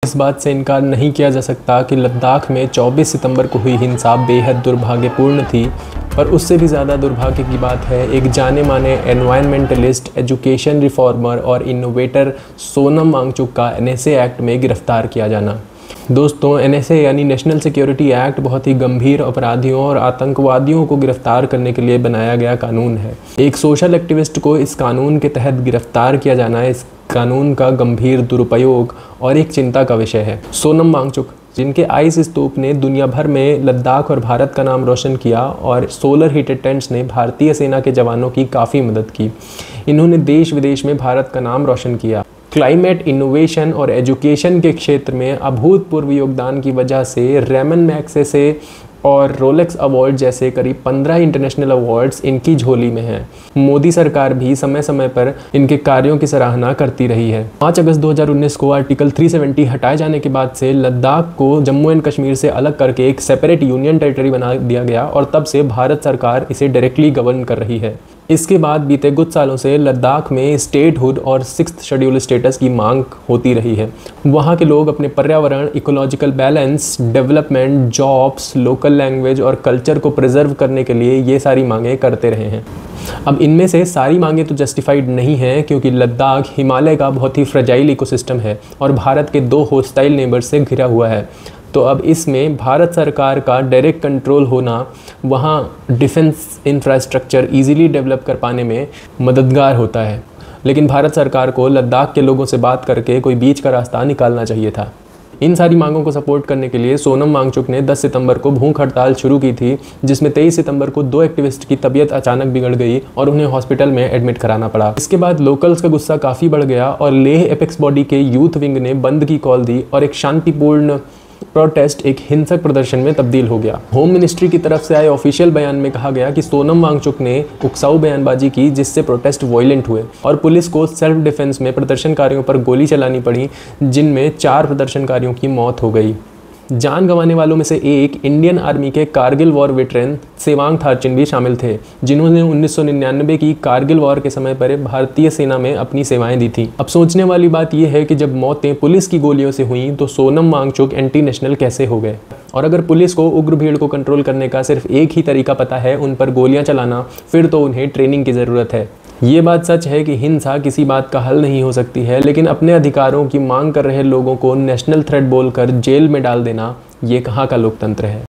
इस बात से इनकार नहीं किया जा सकता कि लद्दाख में 24 सितंबर को हुई हिंसा बेहद दुर्भाग्यपूर्ण थी, पर उससे भी ज़्यादा दुर्भाग्य की बात है एक जाने माने एनवायरमेंटलिस्ट, एजुकेशन रिफॉर्मर और इनोवेटर सोनम वांगचुक का एनएसए एक्ट में गिरफ्तार किया जाना। दोस्तों, एनएसए यानी नेशनल सिक्योरिटी एक्ट बहुत ही गंभीर अपराधियों और आतंकवादियों को गिरफ्तार करने के लिए बनाया गया कानून है। एक सोशल एक्टिविस्ट को इस कानून के तहत गिरफ्तार किया जाना इस कानून का गंभीर दुरुपयोग और एक चिंता का विषय है। सोनम वांगचुक, जिनके आइस स्तूप ने दुनिया भर में लद्दाख और भारत का नाम रोशन किया और सोलर हीटेड टेंट्स ने भारतीय सेना के जवानों की काफ़ी मदद की। इन्होंने देश विदेश में भारत का नाम रोशन किया। क्लाइमेट इनोवेशन और एजुकेशन के क्षेत्र में अभूतपूर्व योगदान की वजह से रेमन मैग्सेसे और रोलेक्स अवार्ड जैसे करीब 15 इंटरनेशनल अवार्ड्स इनकी झोली में हैं। मोदी सरकार भी समय समय पर इनके कार्यों की सराहना करती रही है। 5 अगस्त 2019 को आर्टिकल 370 हटाए जाने के बाद से लद्दाख को जम्मू एंड कश्मीर से अलग करके एक सेपरेट यूनियन टेरिटरी बना दिया गया और तब से भारत सरकार इसे डायरेक्टली गवर्न कर रही है। इसके बाद बीते कुछ सालों से लद्दाख में स्टेटहुड और 6th शेड्यूल स्टेटस की मांग होती रही है। वहाँ के लोग अपने पर्यावरण, ecological balance, development, jobs, local language और कल्चर को प्रिजर्व करने के लिए ये सारी मांगें करते रहे हैं। अब इनमें से सारी मांगें तो जस्टिफाइड नहीं हैं, क्योंकि लद्दाख हिमालय का बहुत ही फ्रेजाइल इकोसिस्टम है और भारत के 2 होस्टाइल नेबर्स से घिरा हुआ है। तो अब इसमें भारत सरकार का डायरेक्ट कंट्रोल होना वहाँ डिफेंस इंफ्रास्ट्रक्चर इजीली डेवलप कर पाने में मददगार होता है। लेकिन भारत सरकार को लद्दाख के लोगों से बात करके कोई बीच का रास्ता निकालना चाहिए था। इन सारी मांगों को सपोर्ट करने के लिए सोनम वांगचुक ने 10 सितंबर को भूख हड़ताल शुरू की थी, जिसमें 23 सितंबर को 2 एक्टिविस्ट की तबीयत अचानक बिगड़ गई और उन्हें हॉस्पिटल में एडमिट कराना पड़ा। इसके बाद लोकल्स का गुस्सा काफ़ी बढ़ गया और लेह एपेक्स बॉडी के यूथ विंग ने बंद की कॉल दी और एक शांतिपूर्ण प्रोटेस्ट एक हिंसक प्रदर्शन में तब्दील हो गया। होम मिनिस्ट्री की तरफ से आए ऑफिशियल बयान में कहा गया कि सोनम वांगचुक ने उकसाऊ बयानबाजी की, जिससे प्रोटेस्ट वायलेंट हुए और पुलिस को सेल्फ डिफेंस में प्रदर्शनकारियों पर गोली चलानी पड़ी, जिनमें 4 प्रदर्शनकारियों की मौत हो गई। जान गंवाने वालों में से एक इंडियन आर्मी के कारगिल वॉर वेटरन सेवांग थारचिन भी शामिल थे, जिन्होंने 1999 की कारगिल वॉर के समय पर भारतीय सेना में अपनी सेवाएं दी थी। अब सोचने वाली बात यह है कि जब मौतें पुलिस की गोलियों से हुई तो सोनम वांगचुक एंटी नेशनल कैसे हो गए? और अगर पुलिस को उग्र भीड़ को कंट्रोल करने का सिर्फ एक ही तरीका पता है, उन पर गोलियां चलाना, फिर तो उन्हें ट्रेनिंग की ज़रूरत है। ये बात सच है कि हिंसा किसी बात का हल नहीं हो सकती है, लेकिन अपने अधिकारों की मांग कर रहे लोगों को नेशनल थ्रेट बोलकर जेल में डाल देना, ये कहाँ का लोकतंत्र है।